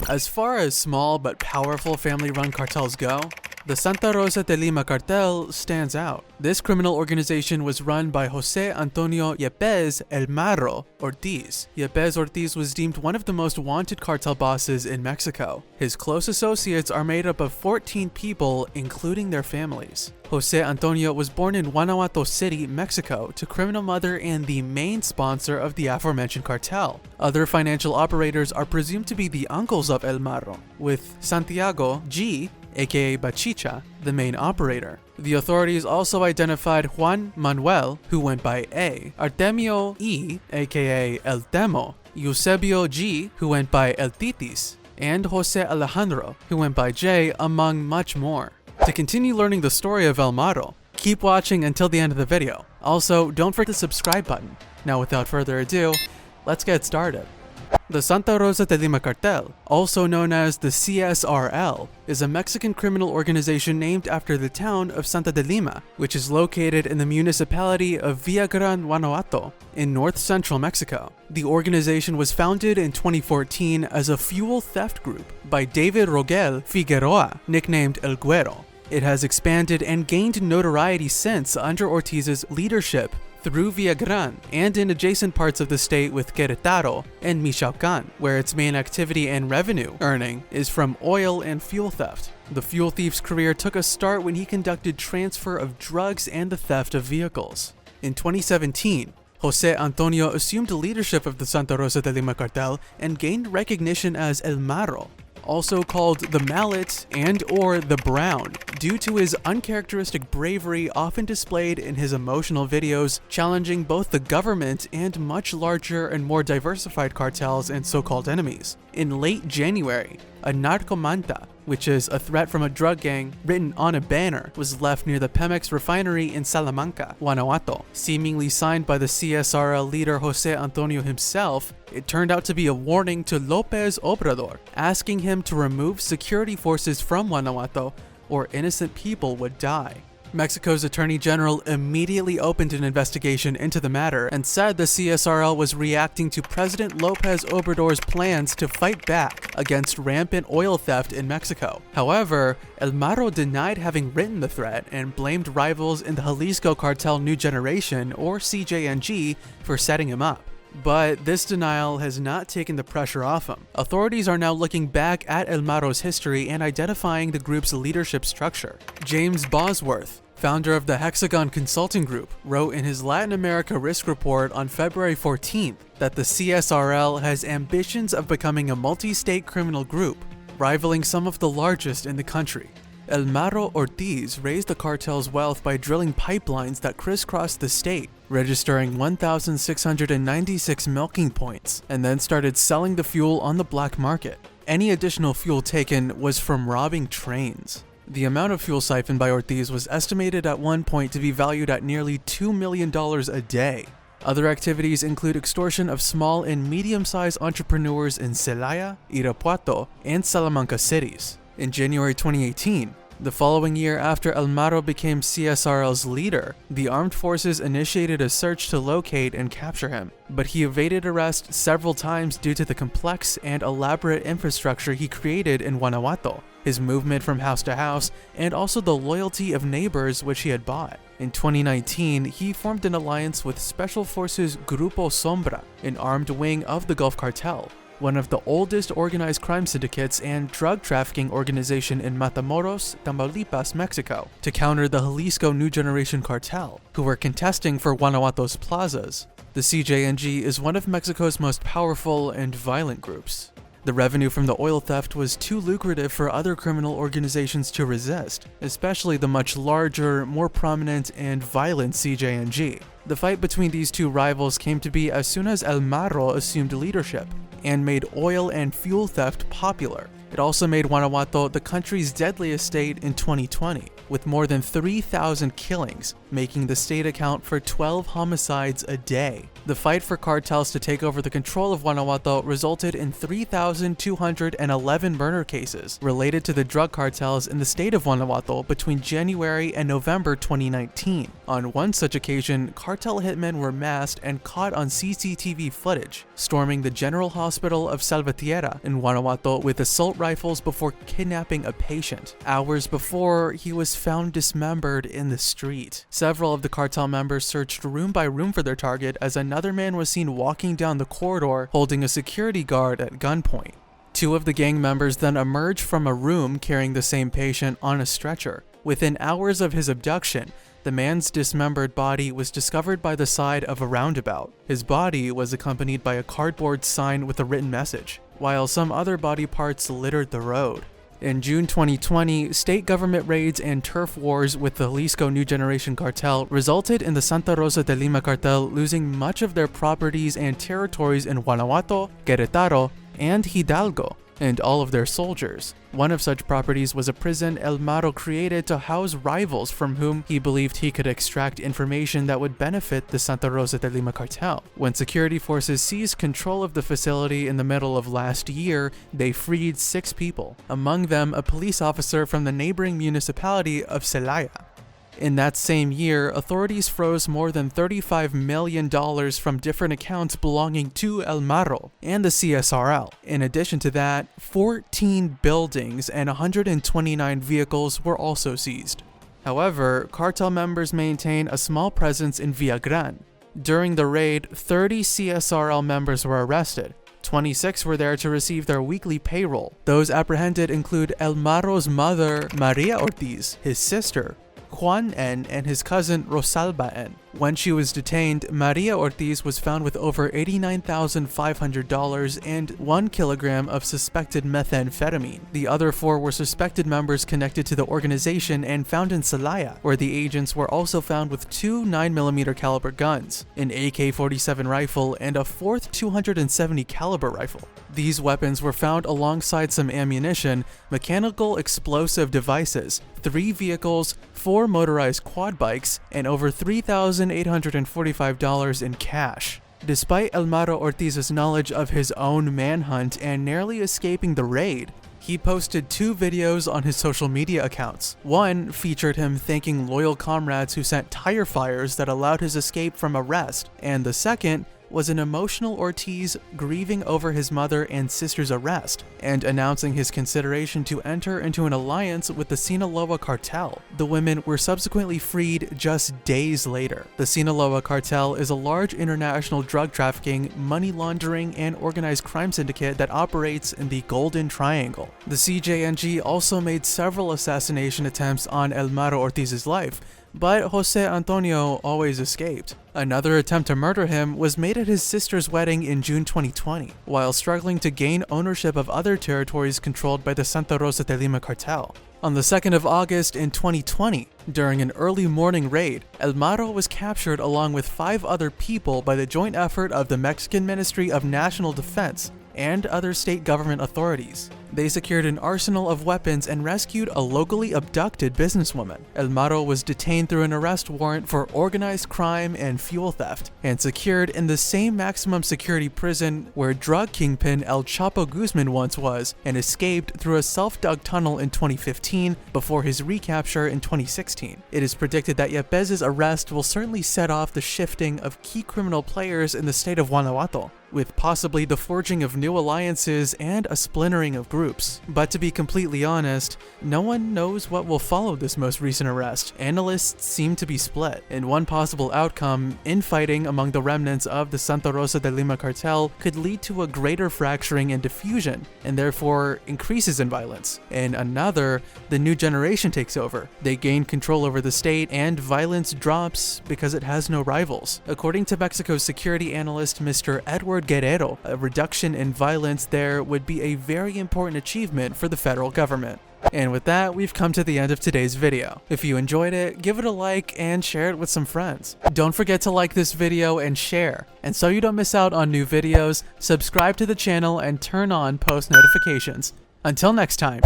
As far as small but powerful family-run cartels go, the Santa Rosa de Lima cartel stands out. This criminal organization was run by Jose Antonio Yepez El Marro Ortiz. Yepez Ortiz was deemed one of the most wanted cartel bosses in Mexico. His close associates are made up of 14 people, including their families. Jose Antonio was born in Guanajuato City, Mexico, to criminal mother and the main sponsor of the aforementioned cartel. Other financial operators are presumed to be the uncles of El Marro, with Santiago G, aka Bachicha, the main operator. The authorities also identified Juan Manuel, who went by A, Artemio E, aka El Temo, Eusebio G, who went by El Titis, and Jose Alejandro, who went by J, among much more. To continue learning the story of El Marro, keep watching until the end of the video. Also, don't forget the subscribe button. Now without further ado, let's get started. The Santa Rosa de Lima cartel, also known as the CSRL, is a Mexican criminal organization named after the town of Santa de Lima, which is located in the municipality of Villagrán, Guanajuato, in north-central Mexico. The organization was founded in 2014 as a fuel theft group by David Rogel Figueroa, nicknamed El Güero. It has expanded and gained notoriety since under Ortiz's leadership through Villagrán and in adjacent parts of the state with Querétaro and Michoacán, where its main activity and revenue earning is from oil and fuel theft. The fuel thief's career took a start when he conducted transfer of drugs and the theft of vehicles. In 2017, Jose Antonio assumed leadership of the Santa Rosa de Lima cartel and gained recognition as El Marro, also called the Mallet and/or the Brown, due to his uncharacteristic bravery often displayed in his emotional videos challenging both the government and much larger and more diversified cartels and so-called enemies. In late January, a Narco manta, which is a threat from a drug gang written on a banner, was left near the Pemex refinery in Salamanca, Guanajuato. Seemingly signed by the CSRL leader Jose Antonio himself, it turned out to be a warning to López Obrador, asking him to remove security forces from Guanajuato or innocent people would die. Mexico's Attorney General immediately opened an investigation into the matter and said the CSRL was reacting to President López Obrador's plans to fight back against rampant oil theft in Mexico. However, El Marro denied having written the threat and blamed rivals in the Jalisco Cartel New Generation, or CJNG, for setting him up. But this denial has not taken the pressure off him. Authorities are now looking back at El Marro's history and identifying the group's leadership structure. James Bosworth, founder of the Hexagon Consulting Group, wrote in his Latin America Risk Report on February 14th that the CSRL has ambitions of becoming a multi-state criminal group, rivaling some of the largest in the country. El Marro Ortiz raised the cartel's wealth by drilling pipelines that crisscrossed the state, registering 1,696 milking points, and then started selling the fuel on the black market. Any additional fuel taken was from robbing trains. The amount of fuel siphoned by Ortiz was estimated at one point to be valued at nearly $2 million a day. Other activities include extortion of small and medium-sized entrepreneurs in Celaya, Irapuato, and Salamanca cities. In January 2018, the following year after El Marro became CSRL's leader, the armed forces initiated a search to locate and capture him, but he evaded arrest several times due to the complex and elaborate infrastructure he created in Guanajuato, his movement from house to house, and also the loyalty of neighbors which he had bought. In 2019, he formed an alliance with Special Forces Grupo Sombra, an armed wing of the Gulf Cartel, one of the oldest organized crime syndicates and drug trafficking organization in Matamoros, Tamaulipas, Mexico, to counter the Jalisco New Generation cartel, who were contesting for Guanajuato's plazas. The CJNG is one of Mexico's most powerful and violent groups. The revenue from the oil theft was too lucrative for other criminal organizations to resist, especially the much larger, more prominent, and violent CJNG. The fight between these two rivals came to be as soon as El Marro assumed leadership and made oil and fuel theft popular. It also made Guanajuato the country's deadliest state in 2020, with more than 3,000 killings, making the state account for 12 homicides a day. The fight for cartels to take over the control of Guanajuato resulted in 3,211 murder cases related to the drug cartels in the state of Guanajuato between January and November 2019. On one such occasion, cartel hitmen were masked and caught on CCTV footage, storming the General Hospital of Salvatierra in Guanajuato with assault rifles before kidnapping a patient. Hours before, he was found dismembered in the street. Several of the cartel members searched room by room for their target as another man was seen walking down the corridor holding a security guard at gunpoint. Two of the gang members then emerged from a room carrying the same patient on a stretcher. Within hours of his abduction, the man's dismembered body was discovered by the side of a roundabout. His body was accompanied by a cardboard sign with a written message, while some other body parts littered the road. In June 2020, state government raids and turf wars with the Jalisco New Generation Cartel resulted in the Santa Rosa de Lima Cartel losing much of their properties and territories in Guanajuato, Querétaro, and Hidalgo, and all of their soldiers. One of such properties was a prison El Marro created to house rivals from whom he believed he could extract information that would benefit the Santa Rosa de Lima cartel. When security forces seized control of the facility in the middle of last year, they freed 6 people, among them a police officer from the neighboring municipality of Celaya. In that same year, authorities froze more than $35 million from different accounts belonging to El Marro and the CSRL. In addition to that, 14 buildings and 129 vehicles were also seized. However, cartel members maintain a small presence in Villagran. During the raid, 30 CSRL members were arrested. 26 were there to receive their weekly payroll. Those apprehended include El Marro's mother, Maria Ortiz, his sister, Juan N., and his cousin Rosalba N. When she was detained, Maria Ortiz was found with over $89,500 and 1 kilogram of suspected methamphetamine. The other 4 were suspected members connected to the organization and found in Celaya, where the agents were also found with 2 9mm caliber guns, an AK-47 rifle, and a 4th 270 caliber rifle. These weapons were found alongside some ammunition, mechanical explosive devices, 3 vehicles, 4 motorized quad bikes, and over $3,845 in cash. Despite El Marro Ortiz's knowledge of his own manhunt and narrowly escaping the raid, he posted 2 videos on his social media accounts. One featured him thanking loyal comrades who sent tire fires that allowed his escape from arrest, and the second was an emotional Ortiz grieving over his mother and sister's arrest, and announcing his consideration to enter into an alliance with the Sinaloa cartel. The women were subsequently freed just days later. The Sinaloa cartel is a large international drug trafficking, money laundering, and organized crime syndicate that operates in the Golden Triangle. The CJNG also made several assassination attempts on El Marro Ortiz's life, but Jose Antonio always escaped. Another attempt to murder him was made at his sister's wedding in June 2020, while struggling to gain ownership of other territories controlled by the Santa Rosa de Lima cartel. On the 2nd of August in 2020, during an early morning raid, El Marro was captured along with 5 other people by the joint effort of the Mexican Ministry of National Defense and other state government authorities. They secured an arsenal of weapons and rescued a locally abducted businesswoman. El Marro was detained through an arrest warrant for organized crime and fuel theft, and secured in the same maximum security prison where drug kingpin El Chapo Guzman once was, and escaped through a self-dug tunnel in 2015 before his recapture in 2016. It is predicted that Yepez's arrest will certainly set off the shifting of key criminal players in the state of Guanajuato, with possibly the forging of new alliances and a splintering of groups. But to be completely honest, no one knows what will follow this most recent arrest. Analysts seem to be split, and one possible outcome, infighting among the remnants of the Santa Rosa de Lima cartel, could lead to a greater fracturing and diffusion, and therefore increases in violence. And another, the new generation takes over. They gain control over the state, and violence drops because it has no rivals. According to Mexico's security analyst Mr. Edward Guerrero, a reduction in violence there would be a very important achievement for the federal government. And with that, we've come to the end of today's video. If you enjoyed it, give it a like and share it with some friends. Don't forget to like this video and share. And so you don't miss out on new videos, subscribe to the channel and turn on post notifications. Until next time.